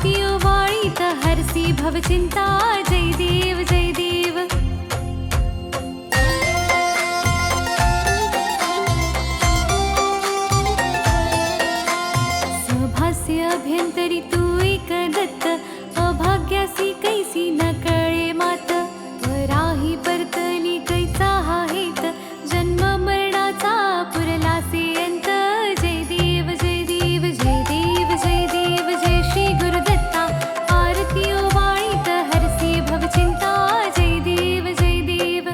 आरती ओवाळीत हरसी भवचिंता जय देव जय देव। सभास्य अभ्यंतरी तू एक दत्त अभाग्यासी कैसी न कळे मात। पराही परतली कैचा हा हेत जन्म मरणाचा पुरलासे अंत। जय देव जय देव जय देव जय देव जय श्री गुरुदत्ता आरती ओवाळीत हरसी भवचिंता जय देव जय देव।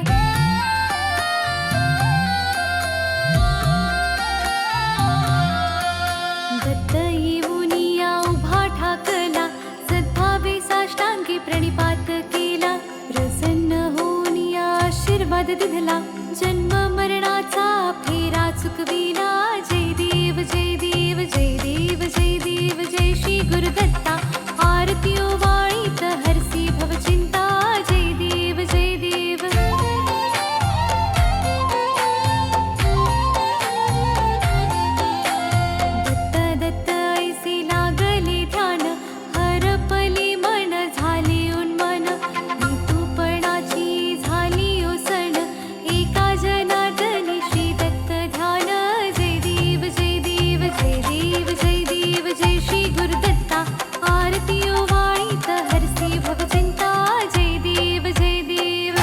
दत्त येऊनिया उभा ठाकला सद्भावे साष्टांगी प्रणिपात केला। प्रसन्न होऊनिया आशीर्वाद दिधला जन्म मरणाचा फेरा चुकविला। जय देव जय देव जय देव जय देव जय श्री गुरुदत्ता आरती ओवाळीत हरसी भवचिंता जय देव जय देव। दत्त दत्त ऐसे लागले ध्यान हरपले मन झाले उन्मन। ऋतुपर्णाची झाली ओसण एका जनार्दनी श्री दत्त ध्यान। जय देव जय देव जय देव जय देव जय श्री गुरुदत्ता आरती ओवाळीत हरसी भवचिंता जय देव जय देव।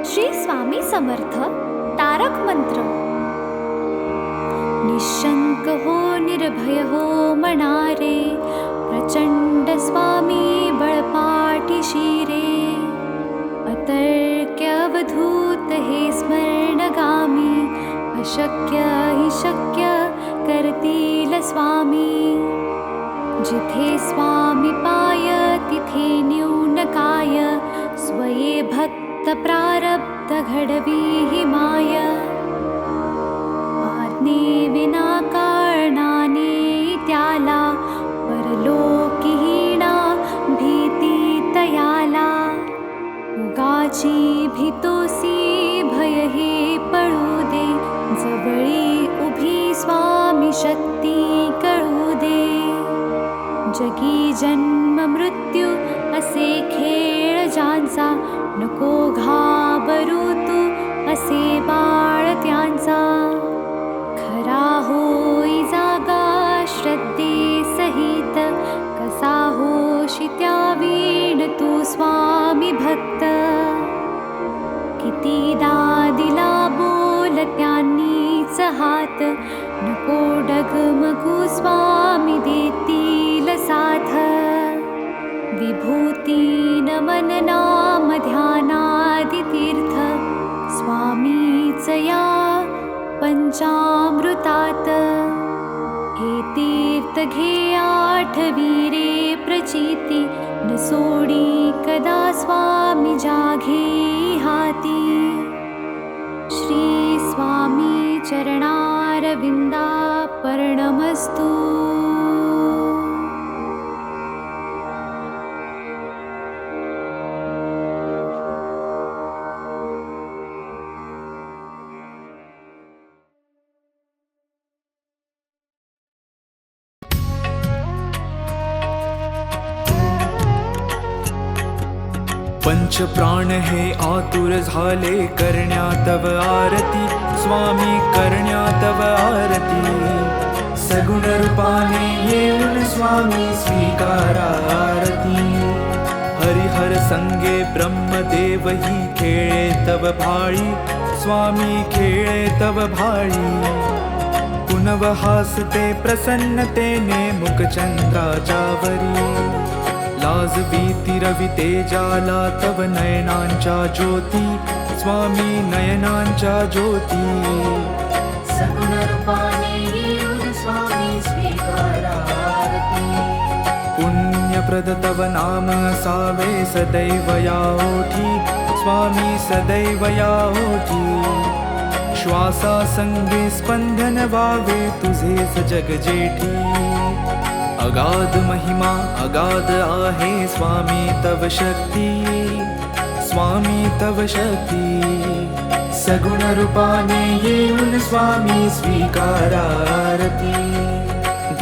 श्री स्वामी समर्थ तारक मंत्र। निशंक हो निर्भय हो मनारे प्रचंड स्वामी बळपाठीशी रे। अतर्क्य अवधूत हे स्मरणगामी अशक्य हि शक्य करतील स्वामी। जिथे स्वामी पाय तिथे न्यून काय स्वये भक्त प्रारब्ध घडवी हि माय। आज्ञे विना कारणाने त्याला परलोकीहीना भीती तयाला। उगाची भीतोसी भय हे पळू दे जवळी उभी स्वामी शक्ती कळू दे। जगी जन्म मृत्यू असे खेळ ज्यांचा नको घाबरू तू असे बाळ त्यांचा। खरा होई जागा श्रद्धे सहित कसा होशी त्या वीण तू स्वामी भक्त। कितीदा दिला बोल त्यांनीच हात नको डगमगू स्वामी देतील साथ। विभूती नमन नाम ध्यानादि तीर्थ स्वामीच या पंचामृतात। हे तीर्थ घे आठवी प्रचिती न सोडी कदा स्वामी जाघे हाती। श्री स्वामी चरणारविंदा पर्णमस्तु। पंच प्राण हे आतुर झाले करण्या तव आरती स्वामी करण्या तव आरती। सगुण रूपाने येऊन स्वामी स्वीकारा आरती। हरिहर संगे ब्रह्मदेव ही खेळे तव भाळी स्वामी खेळे तव भाळी। पुनव हासते प्रसन्नतेने मुखचंद्राच्यावरी। लाज भीती रवी तेजाला तव नयनांच्या ज्योती स्वामी नयनांच्या ज्योती। सगुण रूपाने येऊन स्वामी स्वीकार पुण्यप्रद तव नाम असावे सदैव या ओठी स्वामी सदैव या ओठी श्वासा संगे स्पंदन वावे तुझेच जग जेठी अगाध महिमा अगाध आहे स्वामी तव शक्ती स्वामी तव शक्ती सगुण रूपाने येऊन स्वामी स्वीकारारती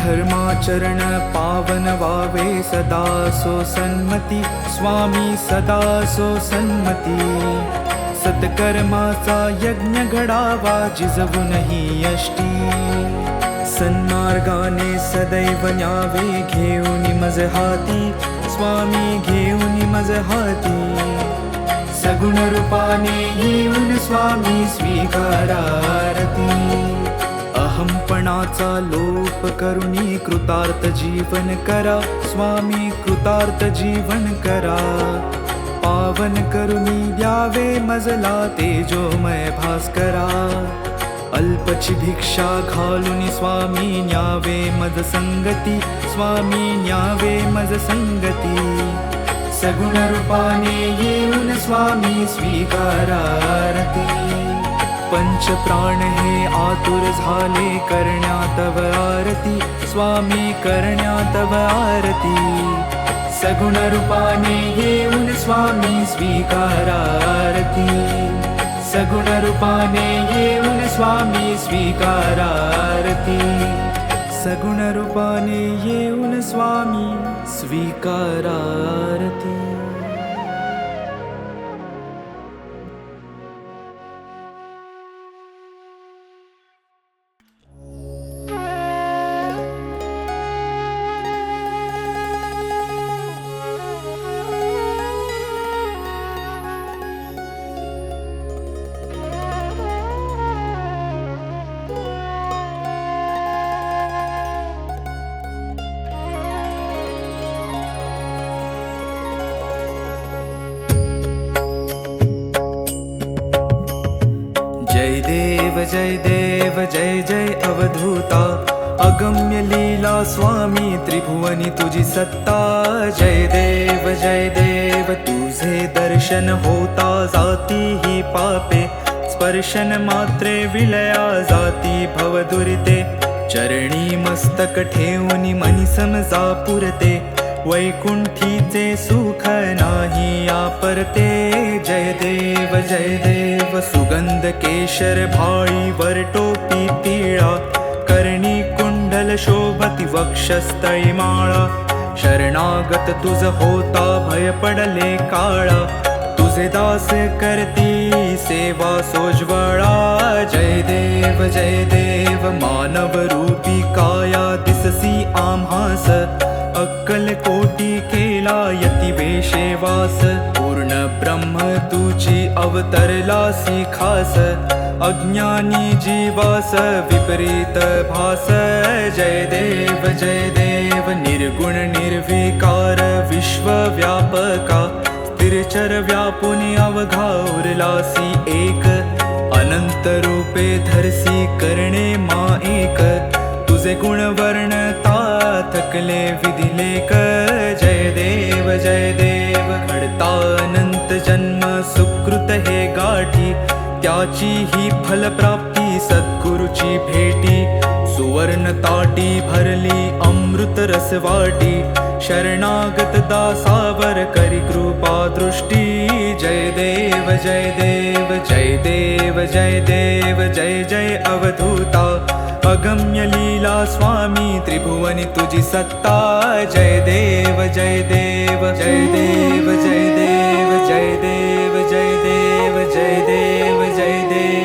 धर्माचरण पावन वावे सदा सो सन्मती स्वामी सदा सो सन्मती सत्कर्माचा यज्ञ घडावा जिजवूनही यष्टी सन्मार्गाने सदैव न्यावे घेऊन मज हाती स्वामी घेऊन मज हाती सगुण रूपाने येऊन स्वामी स्वीकारारती अहंपणाचा लोप करुणी कृतार्थ जीवन करा स्वामी कृतार्थ जीवन करा पावन करुणी द्यावे मजला तेजोमय भास्करा अल्पची भिक्षा घालून स्वामी न्यावे मज संगती स्वामी न्यावे मज संगती सगुण रूपाने येऊन स्वामी स्वीकारारती पंच प्राण हे आतुर झाले करण्या तव आरती स्वामी करण्या तव आरती सगुण रूपाने येऊन स्वामी स्वीकारारती सगुण रूपाने येऊन स्वामी स्वीकारारती सगुण रूपाने येऊन स्वामी स्वीकारारती जय देव जय जय अवधूता अगम्य लीला स्वामी त्रिभुवनी तुझी सत्ता जय देव तुझे दर्शन होता जाती ही पापे स्पर्शन मात्रे विलया जाती भवदुरिते चरणी मस्तक ठेवून मनी समजा पुरते वैकुंठीचे सुख नाही आपरते जय देव सुगंध केशर भाळी वर टोपी पिळा कर्णी कुंडल शोभती वक्षस्थळी माळा शरणागत तुझ होता भय पडले काळा तुझे दास करती सेवा सोज्वळा जय देव मानव रूपी काया दिससी आम्हास अक्कल कोटी केला यती वेशेवास पूर्ण ब्रह्म तुझी अवतरलासी खास अज्ञानी जीवास विपरीत भास जय देव निर्गुण निर्विकार विश्वव्यापका स्थिरचर व्यापुनी अवघा उरलासी एक अनंत रूपे धरसी करणे मा एक तुझे गुण वर्णता थकले विधिलेख जय देव घडता अनंत जन्म सुकृत हे गाठी त्याची ही फलप्राप्ती सद्गुरुची भेटी सुवर्ण ताटी भरली अमृत रसवाटी शरणागत दासावर करी कृपा दृष्टी जय देव जय जय अवधूता अगम्य लीला स्वामी त्रिभुवनी तुझी सत्ता जय देव जय देव जय देव जय देव जय देव जय देव जय देव जय देव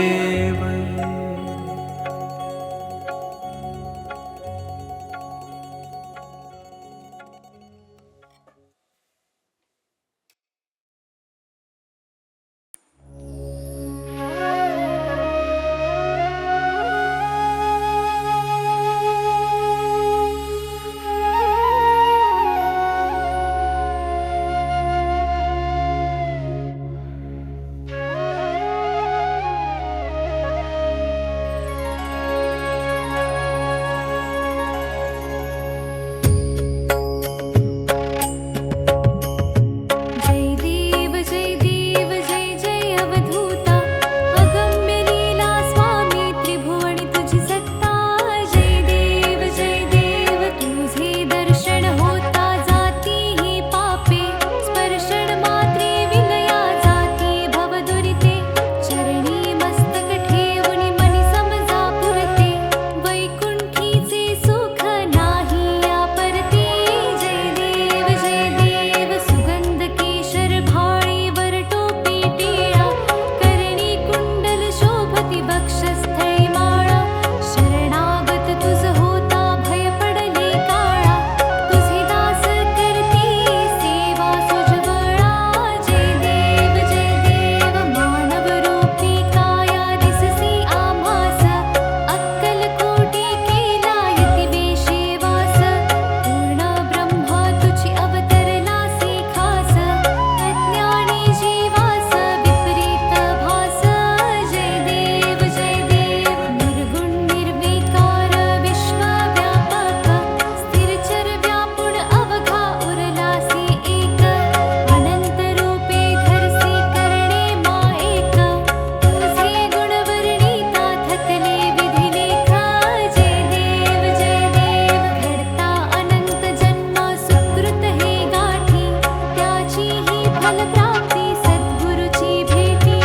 फलप्राप्ती सद्गुरुची भेटी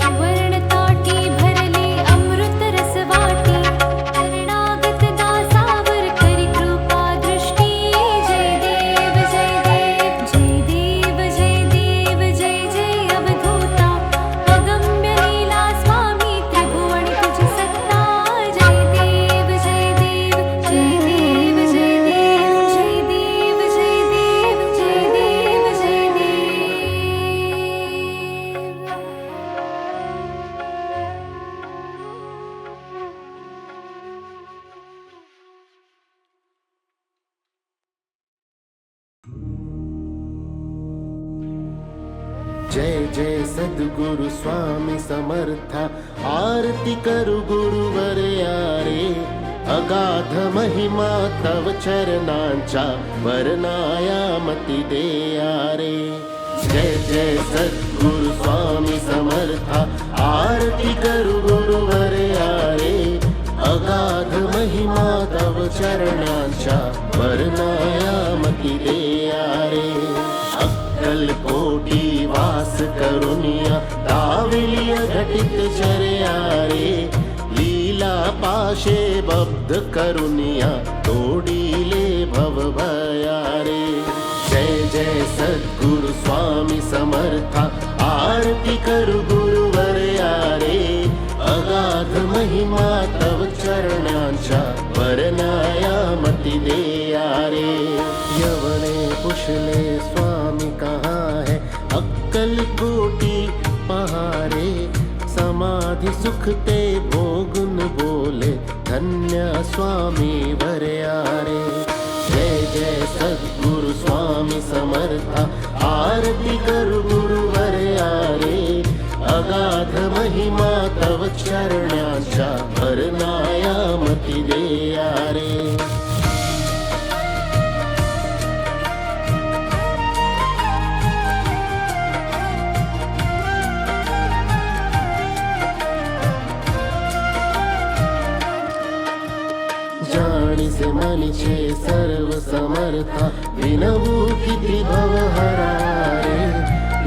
सुवर्ण ताटी भरले अमृत रस वाटी शरणागत दासावर करी कृपा दृष्टी जय देव जय देव जय देव जय देव जय जय अवधूता अगम्य लीला स्वामी त्रिभुवन तुझी सत्ता जय देव जय देव जय देव जय देव जय देव जय देव जय देव जय जय जय सद्गुरु स्वामी समर्था आरती करु गुरुवर यारे अगाध महिमा तव चरणांचा वर्णाया मती दे यारे जय जय सद्गुरु स्वामी समर्था आरती करु गुरुवर यारे अगाध महिमा तव चरणांचा वर्णाया मती दे यारे अक्कलकोटी वास करुनिया दाविलिय घटित चर्या रे लीला पाशे बब्ध करुनिया तोडीले भव भया रे जय जय सद्गुरु स्वामी समर्था आरती करु गुरुवर यारे अगाध महिमा तव चरणांच्या वर्णाया मती दे यारे यवने पुछले स्वामी कहाँ है अक्कल कोटी पहारे समाधि सुख ते भोगुन बोले धन्य स्वामी वरयारे जय जय सद्गुरु स्वामी समर्था आरती करु गुरुवर यारे अगाध महिमा तव चरणांच्या वर्णाया मती दे यारे जाणीसे मनीचे सर्व समर्था विनवू किती भवहरारे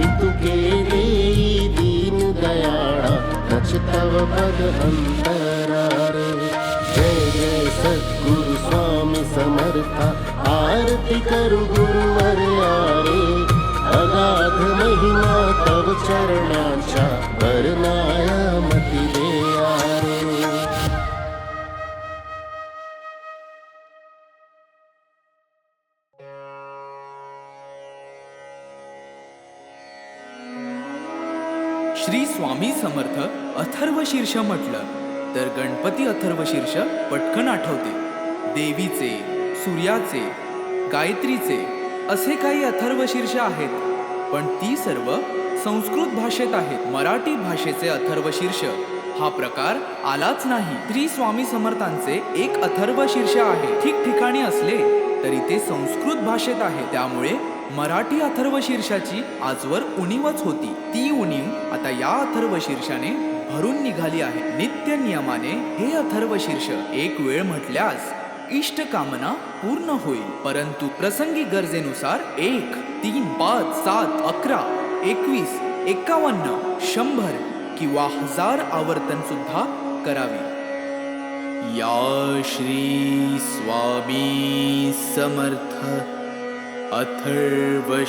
इतुके देई दीन दयाळा नच तव पद अंतरारे जय जय सद्गुरु स्वामी समर्था आरती करु गुरुवर यारे अगाध महिमा तव चरणांच्या वर्णाया मती दे यारे श्री स्वामी समर्थ अथर्वशीर्ष म्हटलं तर गणपती अथर्वशीर्ष पटकन आठवते. देवीचे, सूर्याचे, गायत्रीचे असे काही अथर्वशीर्ष आहेत, पण ती सर्व संस्कृत भाषेत आहेत. मराठी भाषेचे अथर्वशीर्ष हा प्रकार आलाच नाही. श्री स्वामी समर्थांचे एक अथर्वशीर्ष आहे. ठिकठिकाणी असले तरी ते संस्कृत भाषेत आहे. त्यामुळे मराठी अथर्वशीर्षाची आजवर उणीवच होती. ती उणीव आता या अथर्वशीर्षाने भरून निघाली आहे. नित्य नियमाने हे अथर्वशीर्ष एक वेळ म्हटल्यास इष्ट कामना पूर्ण होईल, परंतु प्रसंगी गरजेनुसार 1, 3, 5, 7, 11, 21, 51, 100 किंवा 1000 आवर्तन सुद्धा करावी. या श्री स्वामी समर्थ अथर्वशीर्षाचे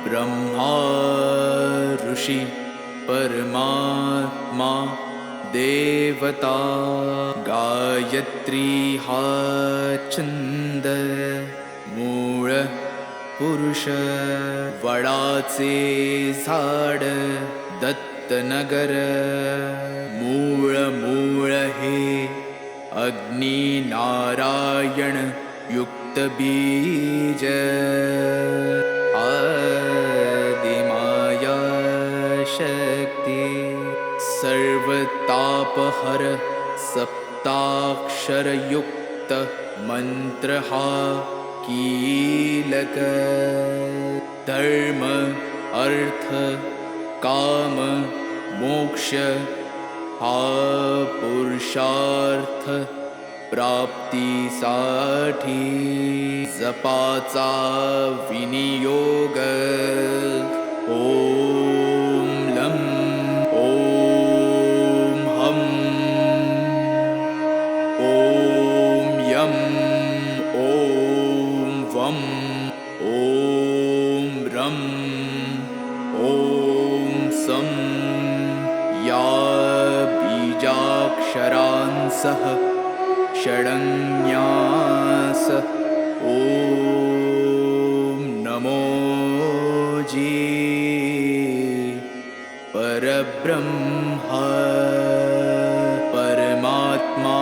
ब्रह्मा ऋषी परमात्मा देवता गायत्री हा छंद मूळ पुरुष वडाचे झाड दत्तनगर मूळ हे अग्नि नारायण युक्त बीज आदिमाया शक्ति सर्वतापहर सप्ताक्षर युक्त मंत्र हा कीलक धर्म अर्थ काम मोक्ष हा पुरुषार्थ प्राप्तीसाठी जपाचा विनियोग ॐ लं ॐ हं ॐ यं ॐ वं ॐ रं ॐ सं या बीजाक्षरांसः षडन्यास ॐ नमो जी परब्रह्मा परमात्मा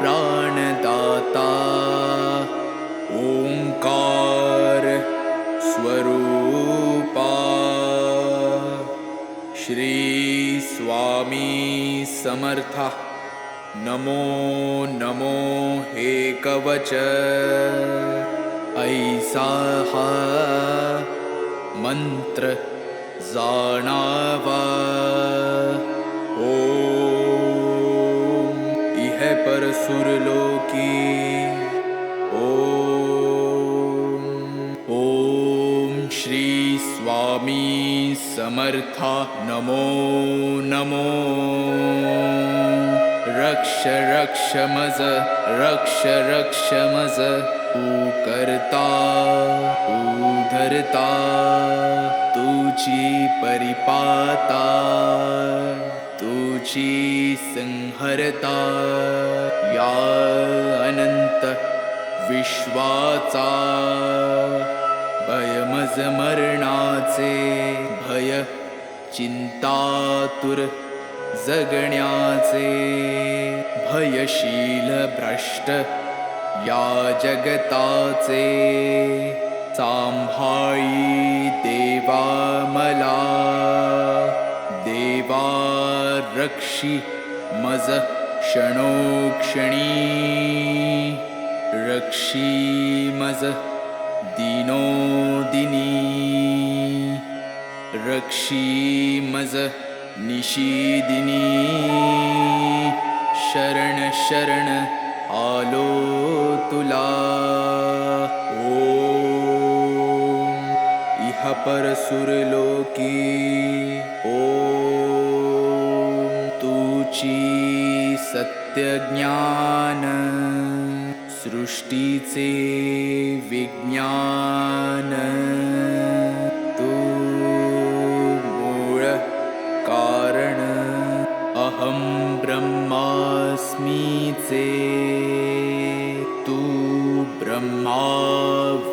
प्राणदाता ओंकार स्वरूपा श्री स्वामी समर्था नमो नमो हे कवच ऐसा हा मंत्र जाणावा ओम इह पर सुरलोकी ओम श्री स्वामी समर्था नमो नमो रक्ष रक्ष मज रक्ष रक्ष मज तू करता तू धरता तुझी परिपाता तुझी संहरता या अनंत विश्वाचा भयमज मरणाचे भय चिंतातुर जगण्याचे भयशील भ्रष्ट या जगताचे सांभाळी देवा मला देवा रक्षी मज क्षणोक्षणी रक्षी मज दिनोदिनी रक्षी मज निशीदिनी शरण शरण आलो तुला ओम इह पर सुरलोकी ओम तुची सत्य ज्ञान सृष्टीचे विज्ञान तू मूळ कारण अहं ब्रह्मास्मीचे तू ब्रह्मा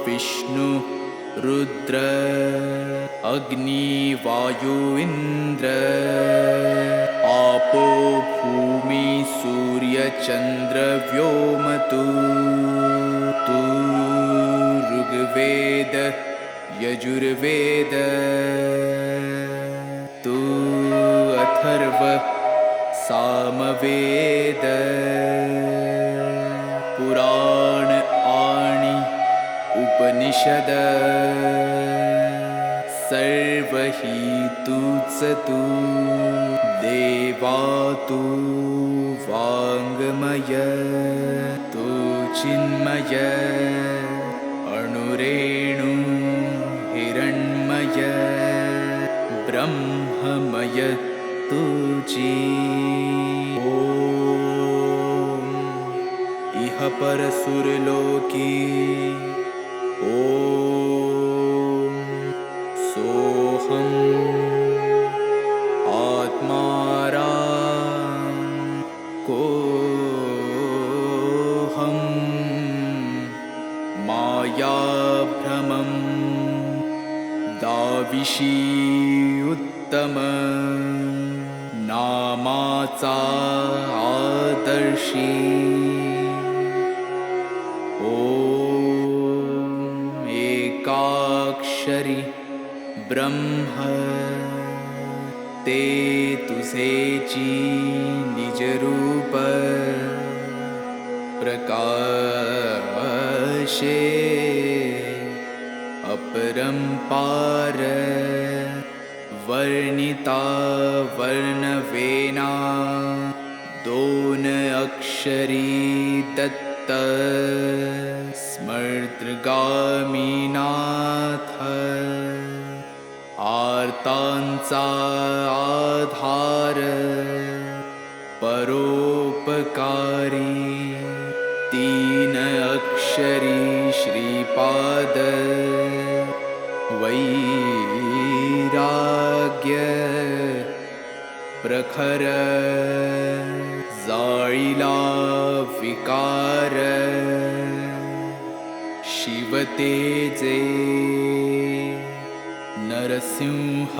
विष्णु रुद्र अग्नि वायु इंद्र आपो भूमि सूर्य चंद्र व्योम तू ऋग्वेद यजुर्वेद तू अथर्व सामवेद पुराण आणि उपनिषद सर्व ही तूच तू देवा तू वाङ्मय तू चिन्मय अणुरेणु हिरण्मय ब्रह्ममय तुझी ओम इह पर सुरलोकी ओम सोहम आत्मारा कोहम माया भ्रमं दाविशी उत्तम नामाचा आदर्शी ओम एकाक्षरी ब्रह्म ते तुझेची निजरूप प्रकाशे अपरंपार वर्णिता वर्णवेना दोन अक्षरी दत्त स्मृत क्षिप्रगामीनाथ आर्तांचा आधार परोपकारी तीन अक्षरी श्रीपाद वैराग्य प्रखर जाळीला विकार शिवतेजे नरसिंह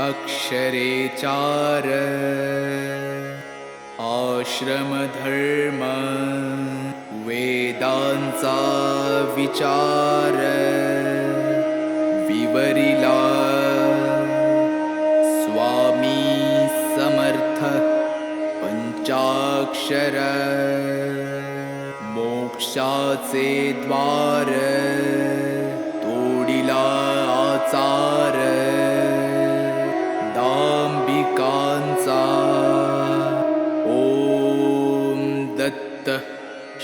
अक्षरे चार आश्रमधर्म वेदांचा विचार विवरिला स्वामी समर्थ पंचाक्षर मोक्षाचे द्वार तोडिला आचार दांबिकांचा ओम दत्त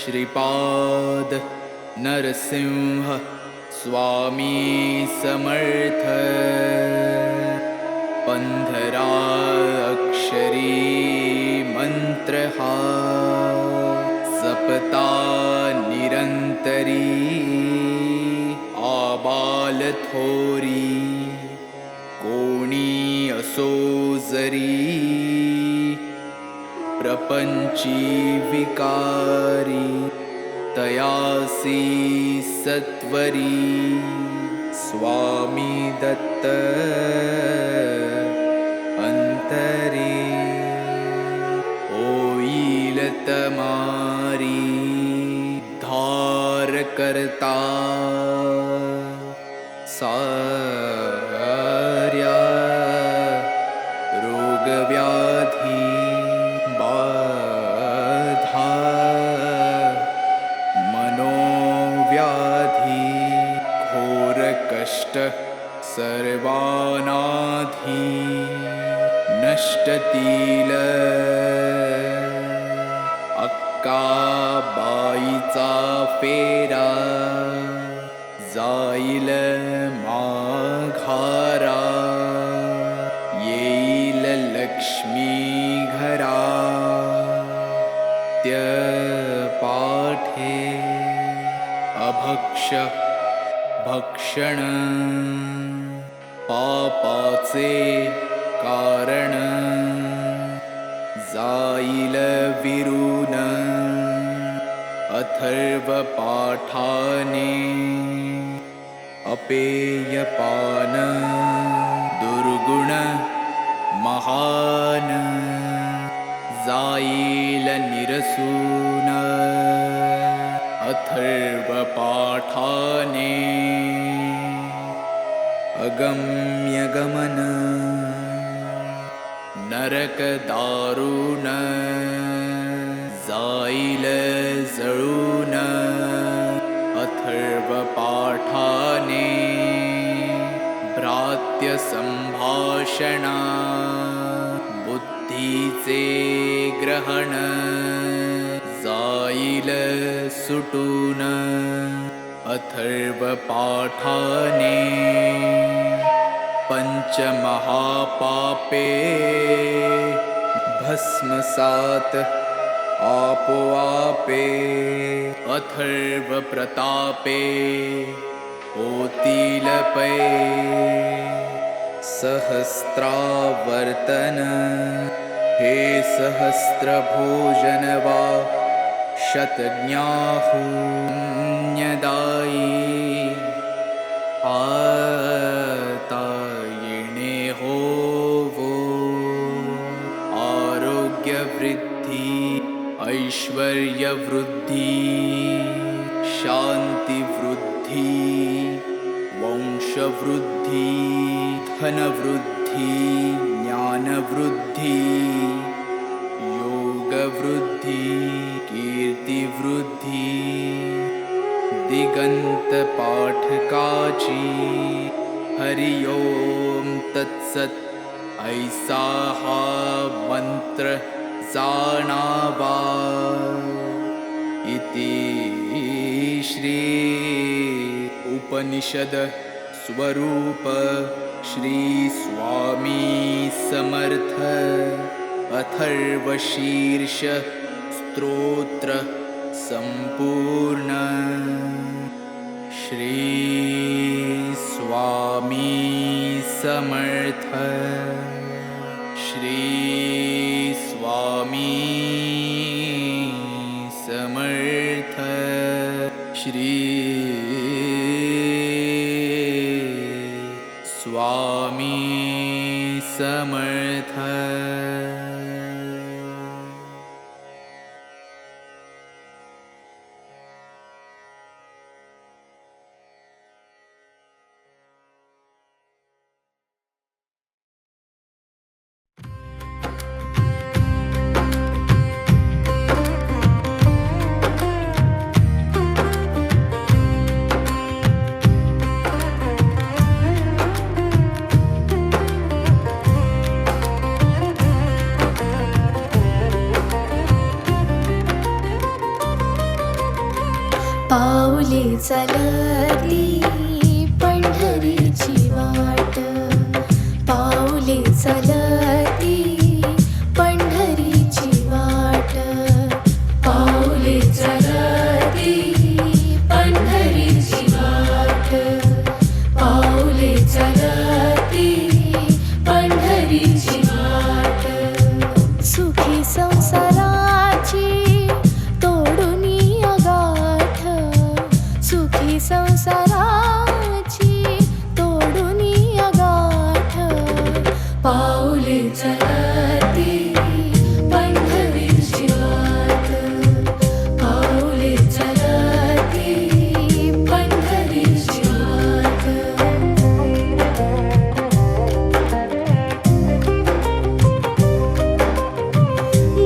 श्रीपाद नरसिंह स्वामी समर्थ पंधरा अक्षरी मंत्र हा जपता निरंतरी आबाल थोरी कोणी असो जरी प्रपंची विकारी तयासी सत्वरी स्वामी दत्त अंतरी होईल तमारी धार करता सार्या रोगव्याधी बाधा मनोव्याधी घोर कष्ट सर्वानाधी नष्टतील अक्काबाईचा फेरा जाईल माघारा येईल लक्ष्मी घरा त्य पाठे अभक्ष भक्षण पापाचे कारण जाईल विरून अथर्व पाठाने अपेयपान दुर्गुण महान जाईल निरसून अथर्व पाठाने अगम्य गमन नरक दारुण जाईल जळून अथर्व पाठाने भ्रात्य संभाषणा बुद्धीचे ग्रहण जाईल सुटून अथर्व पाठाने पंचमहापापे भस्मसात आपोआपे अथर्व प्रतापे होतील पै सहस्रावर्तन हे सहस्र भोजन वा शतज्ञाहुन्यदायी आता येणे होवो आरोग्य वृद्धी ऐश्वर्य वृद्धी शांती वृद्धी वंश वृद्धी धन वृद्धी ज्ञान वृद्धी योग वृद्धी कीर्ति वृद्धी दिगंत पाठकाची हरि ओम तत्सत ऐसा हा मंत्र जाणावा इति श्री उपनिषद स्वरूप श्री स्वामी समर्थ अथर्वशीर्ष स्तोत्र संपूर्ण श्री स्वामी समर्थ श्री स्वामी समर्थ श्री स्वामी समर्थ। पाऊले चालती पंढरीची वाट, पाऊले चालती पंढरीची वाट, पाऊले चालती पंढरीची वाट, पाऊले चालती पंढरीची वाट। सुखी संसाराची तोडूनी अगाठ, सुखी संसाराची तोडूनी अगाठ, पाऊले चालती पंढरीची वाट, पाऊले चालती पंढरीची वाट।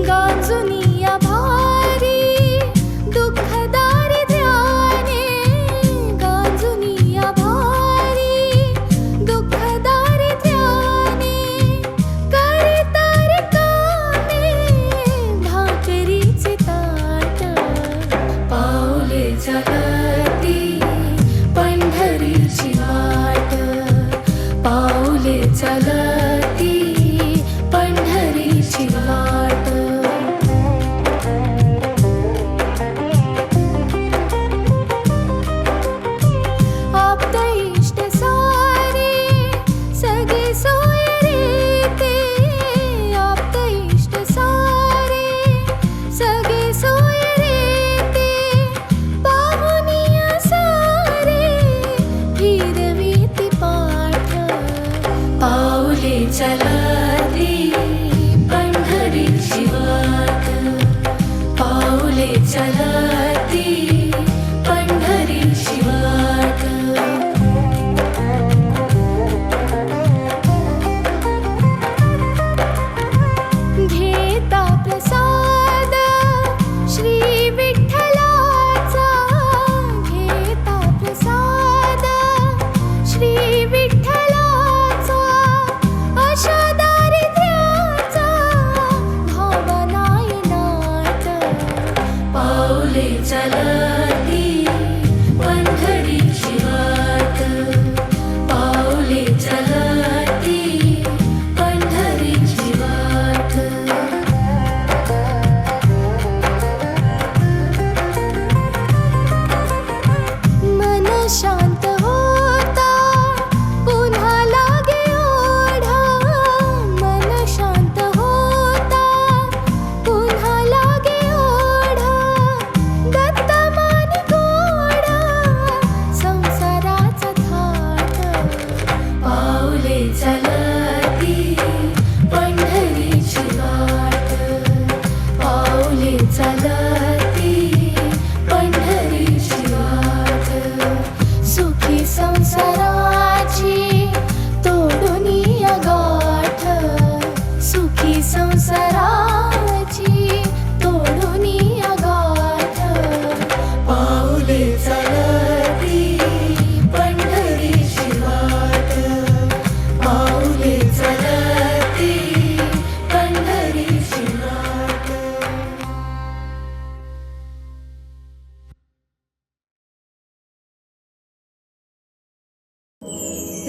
गांजुनिया भारी दुःखदारी ध्याने, गांजुनिया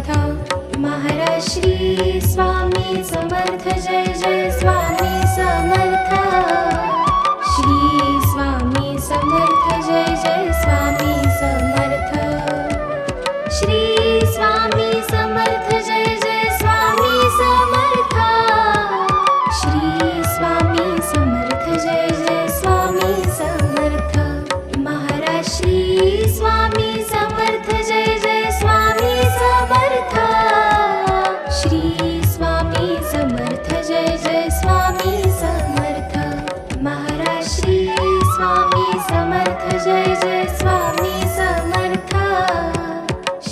समर्थ महाराज श्री स्वामी समर्थ जय जय स्वामी समर्थ श्री स्वामी समर्थ जय जय स्वामी समर्थ श्री स्वामी समर्थ जय जय स्वामी समर्थ श्री स्वामी समर्थ जय जय स्वामी समर्थ महाराज श्री स्वामी समर्थ जय जय स्वामी समर्थ श्री स्वामी समर्थ जय जय स्वामी समर्थ महाराज श्री स्वामी समर्थ जय जय स्वामी समर्थ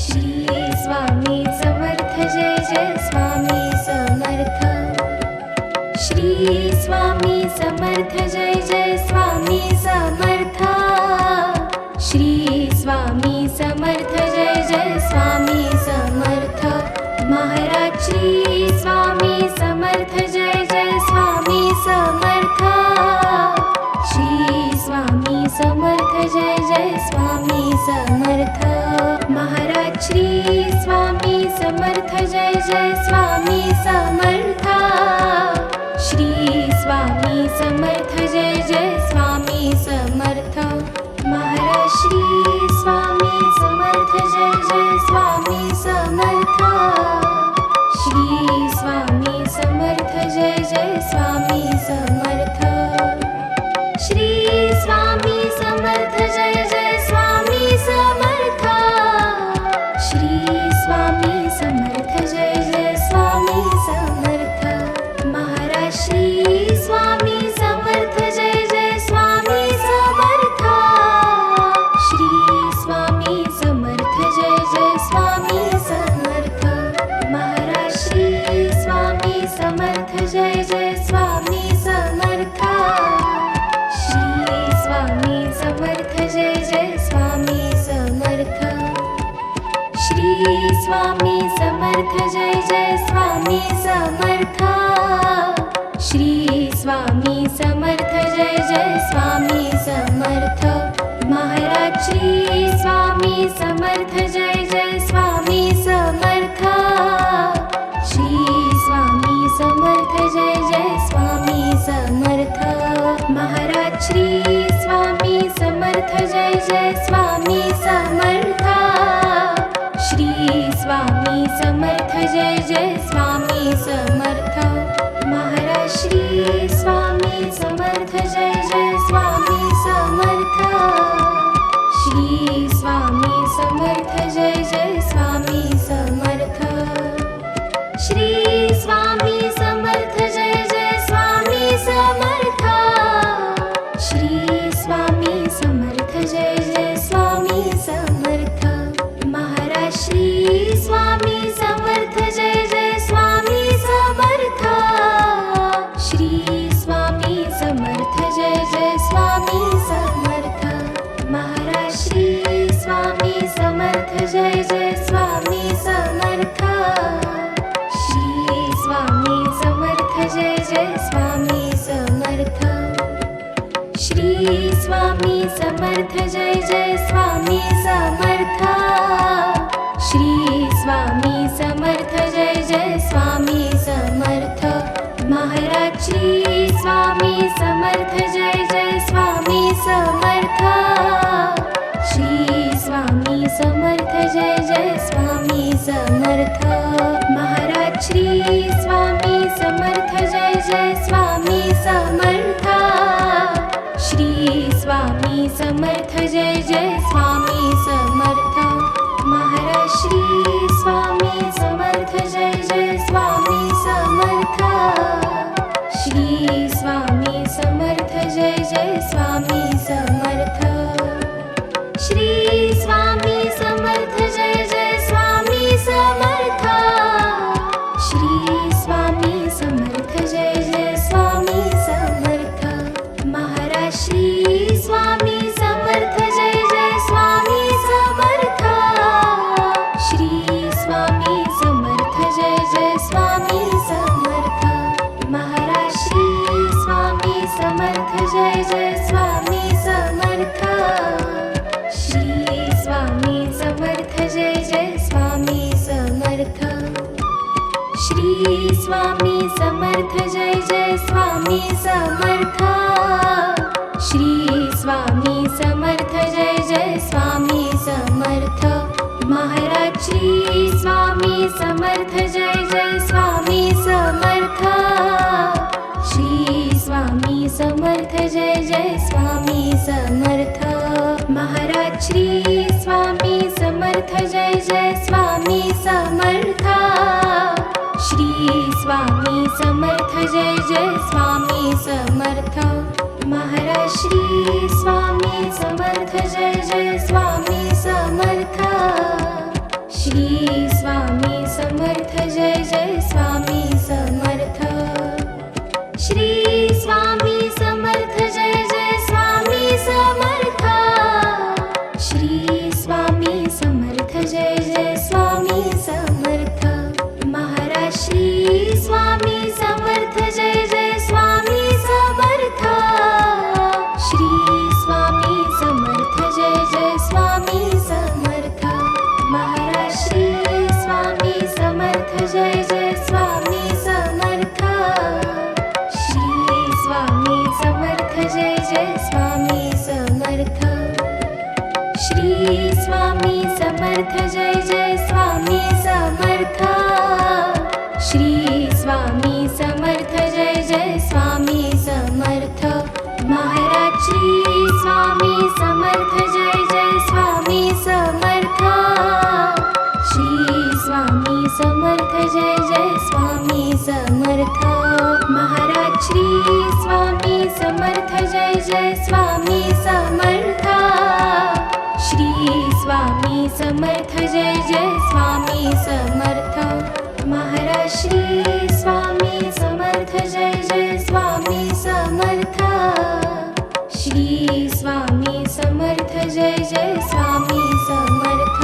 श्री स्वामी समर्थ जय जय स्वामी समर्थ श्री स्वामी समर्थ जय जय स्वामी समर्थ श्री स्वामी समर्थ जय जय स्वामी समर्थ महाराज श्री स्वामी समर्थ जय जय स्वामी समर्थ श्री स्वामी समर्थ जय जय स्वामी समर्थ महाराज श्री स्वामी समर्थ जय जय स्वामी समर्थ श्री स्वामी समर्थ जय जय स्वामी समर्थ महाराज श्री स्वामी समर्थ जय जय स्वामी समर्थ श्री स्वामी समर्थ जय जय स्वामी समर्थ श्री स्वामी समर्थ जय जय स्वामी समर्थ श्री स्वामी समर्थ जय जय स्वामी समर्थ महाराज श्री स्वामी समर्थ जय जय स्वामी समर्थ श्री स्वामी समर्थ जय जय स्वामी समर्थ महाराज श्री स्वामी समर्थ जय जय स्वामी समर्थ श्री स्वामी समर्थ जय जय स्वामी समर्थ श्री स्वामी समर्थ जय जय स्वामी समर्थ श्री स्वामी समर्थ जय जय स्वामी समर्थ महाराज श्री स्वामी समर्थ जय जय स्वामी समर्थ श्री स्वामी समर्थ जय जय स्वामी समर्थ महाराज श्री स्वामी समर्थ जय जय स्वामी समर्थ श्री स्वामी समर्थ जय जय स्वामी समर्थ महाराज श्री स्वामी समर्थ जय जय स्वामी समर्थ श्री स्वामी समर्थ जय जय स्वामी समर्थ श्री स्वामी समर्थ जय जय स्वामी समर्थ श्री स्वामी समर्थ जय जय स्वामी समर्थ महाराज श्री स्वामी समर्थ जय जय स्वामी समर्थ श्री स्वामी समर्थ जय जय स्वामी समर्थ महाराज श्री स्वामी समर्थ जय जय स्वामी समर्थ श्री स्वामी समर्थ जय जय स्वामी समर्थ श्री स्वामी समर्थ जय जय स्वामी समर्थ श्री स्वामी समर्थ जय जय स्वामी समर्थ महाराज श्री स्वामी समर्थ जय जय स्वामी समर्थ श्री स्वामी समर्थ जय जय स्वामी समर्थ महाराज श्री स्वामी समर्थ जय जय स्वामी समर्थ श्री स्वामी समर्थ जय जय स्वामी समर्थ महाराज श्री स्वामी समर्थ जय जय स्वामी समर्थ श्री स्वामी समर्थ जय जय स्वामी समर्थ श्री स्वामी समर्थ जय जय स्वामी समर्थ श्री स्वामी समर्थ जय जय स्वामी समर्थ महाराज श्री स्वामी समर्थ जय जय स्वामी समर्थ श्री स्वामी समर्थ जय जय स्वामी समर्थ महाराज श्री स्वामी समर्थ जय जय स्वामी समर्थ श्री स्वामी समर्थ जय जय स्वामी समर्थ स्वामी समर्थ जय जय स्वामी समर्थ श्री स्वामी समर्थ जय जय स्वामी समर्थ महाराज श्री स्वामी समर्थ जय जय स्वामी समर्थ श्री स्वामी समर्थ जय जय स्वामी समर्थ महाराज श्री स्वामी समर्थ जय जय स्वामी समर्थ श्री स्वामी समर्थ जय जय स्वामी समर्थ महाराज श्री स्वामी समर्थ जय जय स्वामी समर्थ श्री स्वामी समर्थ जय जय स्वामी समर्थ श्री स्वामी समर्थ जय जय स्वामी समर्थ श्री स्वामी समर्थ जय जय स्वामी समर्थ महाराज श्री स्वामी समर्थ जय जय स्वामी समर्थ श्री स्वामी समर्थ जय जय स्वामी समर्थ महाराज श्री स्वामी समर्थ जय जय स्वामी समर्थ श्री स्वामी समर्थ जय जय स्वामी समर्थ श्री स्वामी समर्थ जय जय स्वामी समर्थ श्री स्वामी समर्थ जय जय स्वामी समर्थ महाराज श्री स्वामी समर्थ जय जय स्वामी समर्थ श्री स्वामी समर्थ जय जय स्वामी समर्थ महाराज श्री स्वामी समर्थ जय जय स्वामी समर्थ श्री स्वामी समर्थ जय जय स्वामी समर्थ महाराज श्री स्वामी समर्थ जय जय स्वामी समर्थ श्री स्वामी समर्थ जय जय स्वामी समर्थ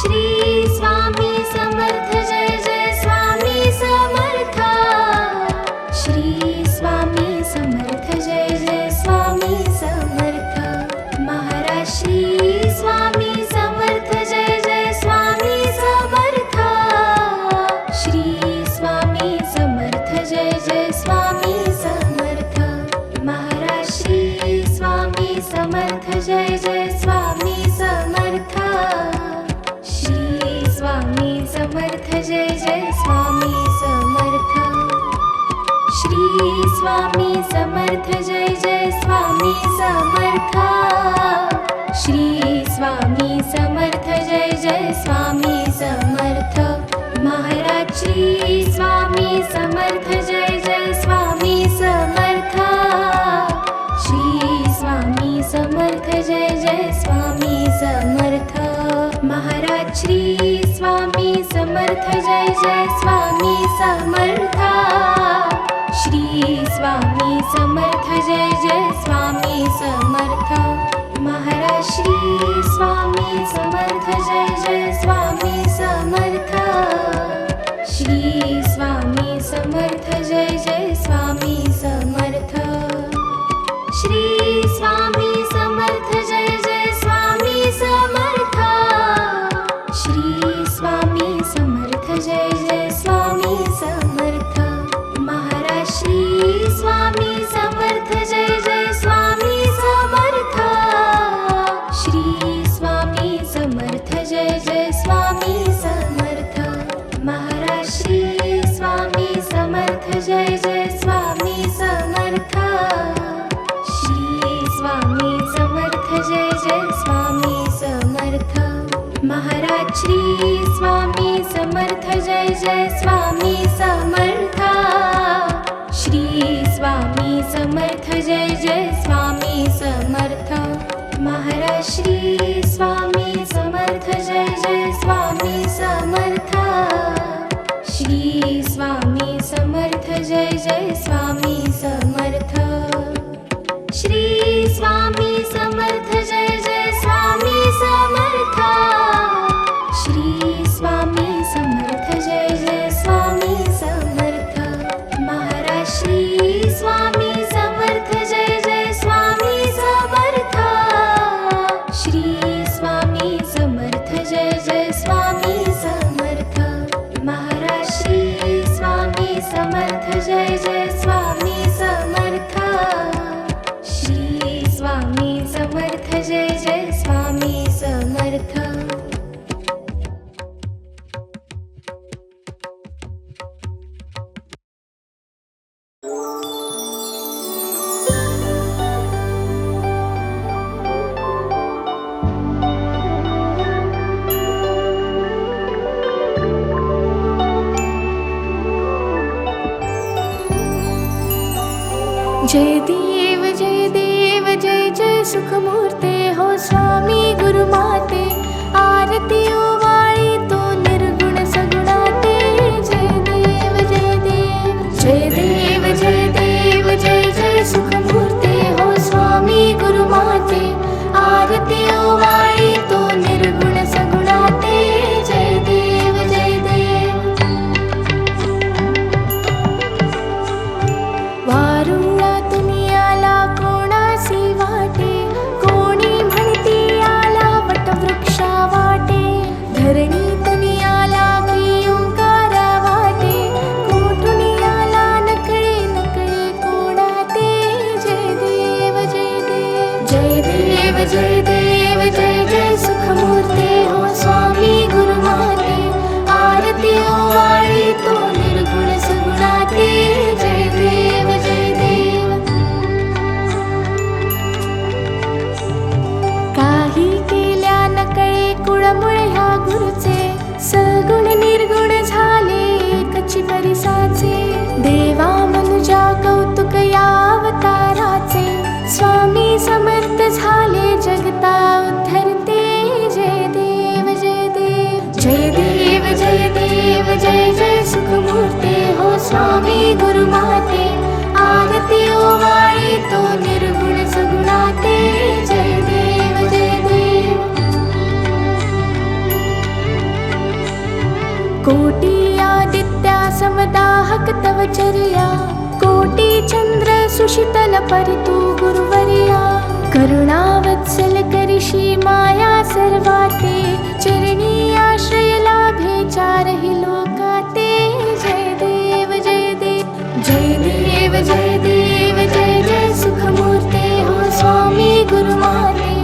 श्री स्वामी समर्थ जय जय स्वामी समर्थ श्री स्वामी समर्थ जय जय स्वामी समर्थ महाराज श्री स्वामी समर्थ जय जय स्वामी समर्थ श्री स्वामी समर्थ जय जय स्वामी समर्थ महाराज श्री स्वामी समर्थ जय जय स्वामी समर्थ श्री स्वामी समर्थ जय जय स्वामी समर्थ श्री स्वामी समर्थ जय जय स्वामी समर्थ श्री स्वामी समर्थ जय जय स्वामी समर्थ महाराज श्री स्वामी समर्थ जय जय स्वामी समर्थ श्री स्वामी समर्थ जय जय स्वामी समर्थ महाराज श्री स्वामी समर्थ जय जय स्वामी समर्थ श्री स्वामी समर्थ जय जय स्वामी समर्थ महाराज श्री स्वामी समर्थ जय जय स्वामी समर्थ श्री स्वामी समर्थ जय जय स्वामी समर्थ श्री स्वामी समर्थ जय जय स्वामी समर्थ श्री स्वामी समर्थ जय जय स्वामी समर्थ महाराज श्री स्वामी समर्थ जय जय स्वामी समर्थ श्री स्वामी समर्थ जय जय स्वामी समर्थ महाराज श्री स्वामी समर्थ जय जय स्वामी समर्थ श्री स्वामी समर्थ जय जय स्वामी समर्थ महाराज श्री स्वामी समर्थ जय जय स्वामी समर्थ श्री स्वामी समर्थ जय जय स्वामी समर्थ महाराज श्री स्वामी समर्थ जय जय स्वामी समर्थ श्री स्वामी समर्थ जय जय स्वामी समर्थ श्री स्वामी समर्थ जय जय स्वामी समर्थ श्री स्वामी समर्थ जय जय स्वामी समर्थ महाराज श्री स्वामी समर्थ जय जय स्वामी समर्थ श्री स्वामी समर्थ जय जय स्वामी समर्थ महाराज श्री जय देव जय देव जय जय सुखमूर्ते हो स्वामी गुरुमाते आरती ओवाळी तो निर्गुण सगुणाते जय देव जय देव जय देव जय देव जय जय सुखमूर्ते हो स्वामी गुरुमाते आरती ओवाळी तो निर्गुण सगुणाते जय देव जय देव वारुळातून आला कोणासी वाटे कोणी म्हणती आला वटवृक्षा वाटे धरणीतून आला की ओंकारा वाटे कोठून आला नकळे नकळे कोणाते जय देव जय देव जय देव जय देव जय जय सुखमूर्ते हो स्वामी गुरुमाते आरती ओवाळी तो निर्गुण सगुणाते जय देव जय देव काही केल्या नकळे कुळमुळे ह्या गुरुचे सगुण निर्गुण झाले एकची परिसाचे देवा मनुजा कौतुक या अवताराचे स्वामी समर्थ झाले जगता उद्धरते जय देव जय देव जय देव जय देव जय जय सुखमूर्ते हो स्वामी गुरुमाते आरती ओवाळी तो निर्गुण सगुणाते जय देव जय देव कोटी आदित्या समदाहक तव चर्या कोटी चंद्र सुशीतल परितु गुरुवर्या करुणावत्सल करिषी माया सर्वाते चरणी आश्रय लाभे चारही लोकाते जय देव जय देव जय देव जय देव जय जय सुखमूर्ते हो स्वामी गुरुमाते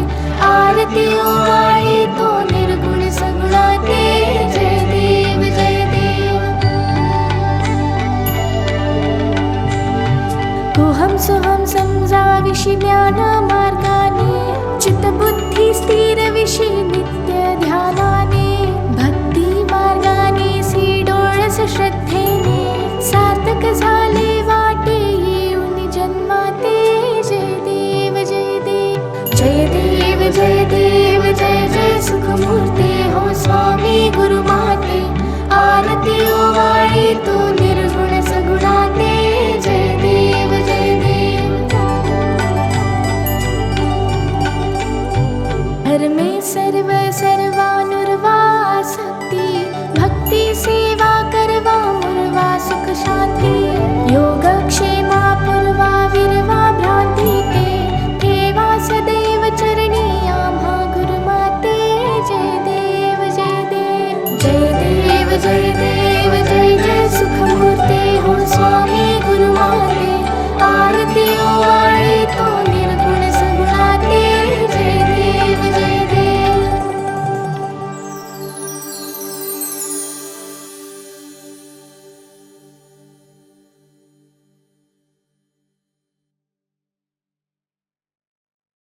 आरती ओवाळी तो निर्गुण सगुणाते जय देव जय देव कोहम सोहम समजाविषी ज्ञान मार्गाने चित्तबुद्धी स्थिर विषी नित्य ध्यानाने भक्ती मार्गाने सी डोळस श्रद्धेने सार्थक झाले वाटे येऊन जन्माते जय देव जय देव जय देव जय देव जय जय सुखमूर्ते